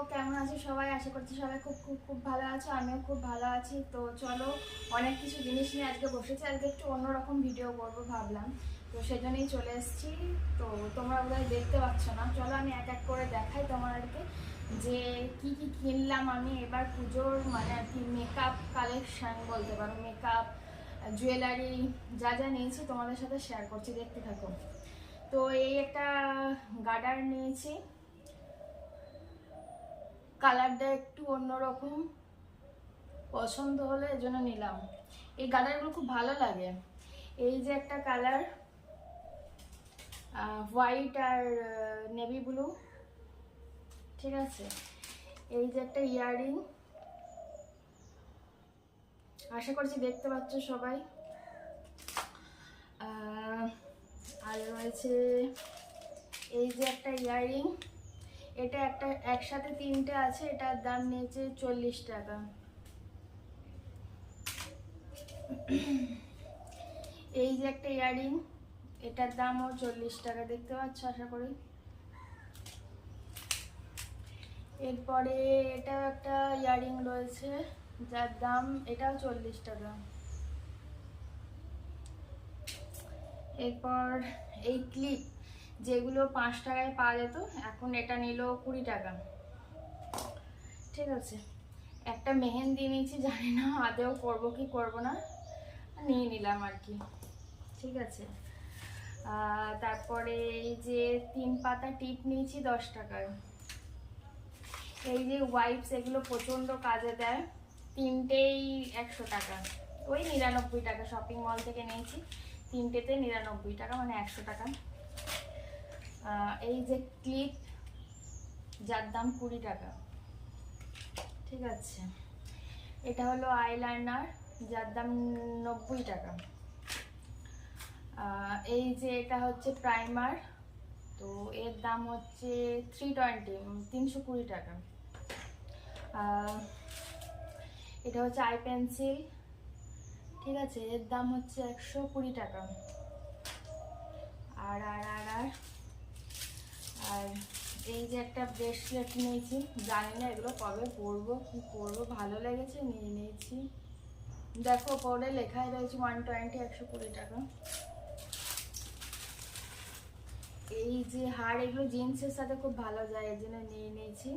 কেমন আছো সবাই? আশা করছি সবাই খুব খুব খুব ভালো আছো, আমিও খুব ভালো আছি। তো চলো, অনেক কিছু জিনিস নিয়ে আজকে বসেছি। আজকে একটু অন্যরকম ভিডিও করবো ভাবলাম, তো সেজন্যই চলে এসেছি। তো তোমরা বোধহয় দেখতে পাচ্ছ না, চলো আমি এক এক করে দেখাই তোমাদেরকে যে কি কি কিনলাম আমি এবার পুজোর, মানে আর কি মেকআপ কালেকশন বলতে পারো, মেকআপ জুয়েলারি যা যা নিয়েছি তোমাদের সাথে শেয়ার করছি, দেখতে থাকো। তো এই একটা গার্ডার নিয়েছি, কালারটা একটু অন্যরকম, পছন্দ হলো এজন্য নিলাম। এই কালারগুলো খুব ভালো লাগে। এই যে একটা কালার, হোয়াইট আর নেভি ব্লু, ঠিক আছে। এই যে একটা ইয়াররিং, আশা করছি দেখতে পাচ্ছ সবাই। আর রয়েছে এই যে একটা ইয়াররিং, এটা একটা একসাথে তিনটে আছে, এটার দাম নিয়েছে 40 টাকা। এই যে একটা ইয়াররিং, এটার দামও 40 টাকা, দেখতে পাচ্ছ আশা করি। এরপরে এটাও একটা ইয়াররিং রয়েছে, যার দাম এটাও 40 টাকা। এরপর এই ক্লিপ, যেগুলো 5 টাকায় পাওয়া যেত, এখন এটা নিল 20 টাকা, ঠিক আছে। একটা মেহেন্দি নিয়েছি, জানি না আদেও করবো কি করবো না, নিয়ে নিলাম আর কি, ঠিক আছে। তারপরে এই যে 3 পাতা টিপ নিয়েছি 10 টাকায়। এই যে ওয়াইপস, এগুলো প্রচণ্ড কাজে দেয়, তিনটেই 100 টাকা, ওই 99 টাকা, শপিং মল থেকে নিয়েছি, তিনটেতে 99 টাকা, মানে 100 টাকা। এই যে ক্লিপ, যার দাম 20 টাকা, ঠিক আছে। এটা হলো আইলাইনার, যার দাম 90 টাকা। এই যে এটা হচ্ছে প্রাইমার, তো এর দাম হচ্ছে 320 টাকা। এটা হচ্ছে আই পেন্সিল, ঠিক আছে, এর দাম হচ্ছে 120 টাকা। আর আর আর আর আর এই যে একটা ব্রেসলেট নিয়েছি, জানি না এগুলো কবে পরবো, কি করবো, ভালো লেগেছে নিয়ে নিয়েছি। দেখো পরে লেখাই রয়েছে 120, 120 টাকা। এই যে হার, এগুলো জিন্সের সাথে খুব ভালো যায়, এই জন্য নিয়ে নিয়েছি,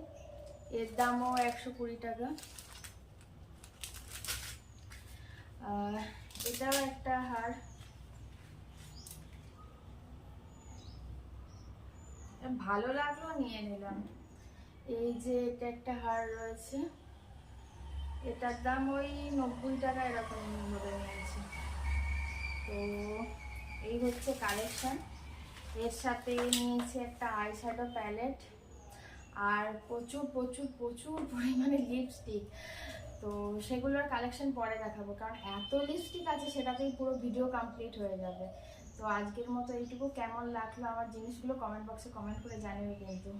এর দামও 120 টাকা। এটাও একটা হার, ভালো লাগলো নিয়ে নিলাম। এই যে এটা একটা হার রয়েছে, এটার দাম ওই 90 টাকা এরকম ধরে নিয়েছি। তো এই হচ্ছে কালেকশন। এর সাথে নিয়েছি একটা আই শ্যাডো প্যালেট, আর প্রচুর প্রচুর প্রচুর পরিমাণে লিপস্টিক। তো সেগুলোর কালেকশন পরে দেখাবো, কারণ এত লিপস্টিক আছে সেটাতেই পুরো ভিডিও কমপ্লিট হয়ে যাবে। তো আজকের মতো এইটুকু। কেমন লাগলো আমার জিনিসগুলো কমেন্ট বক্সে কমেন্ট করে জানিও কিন্তু।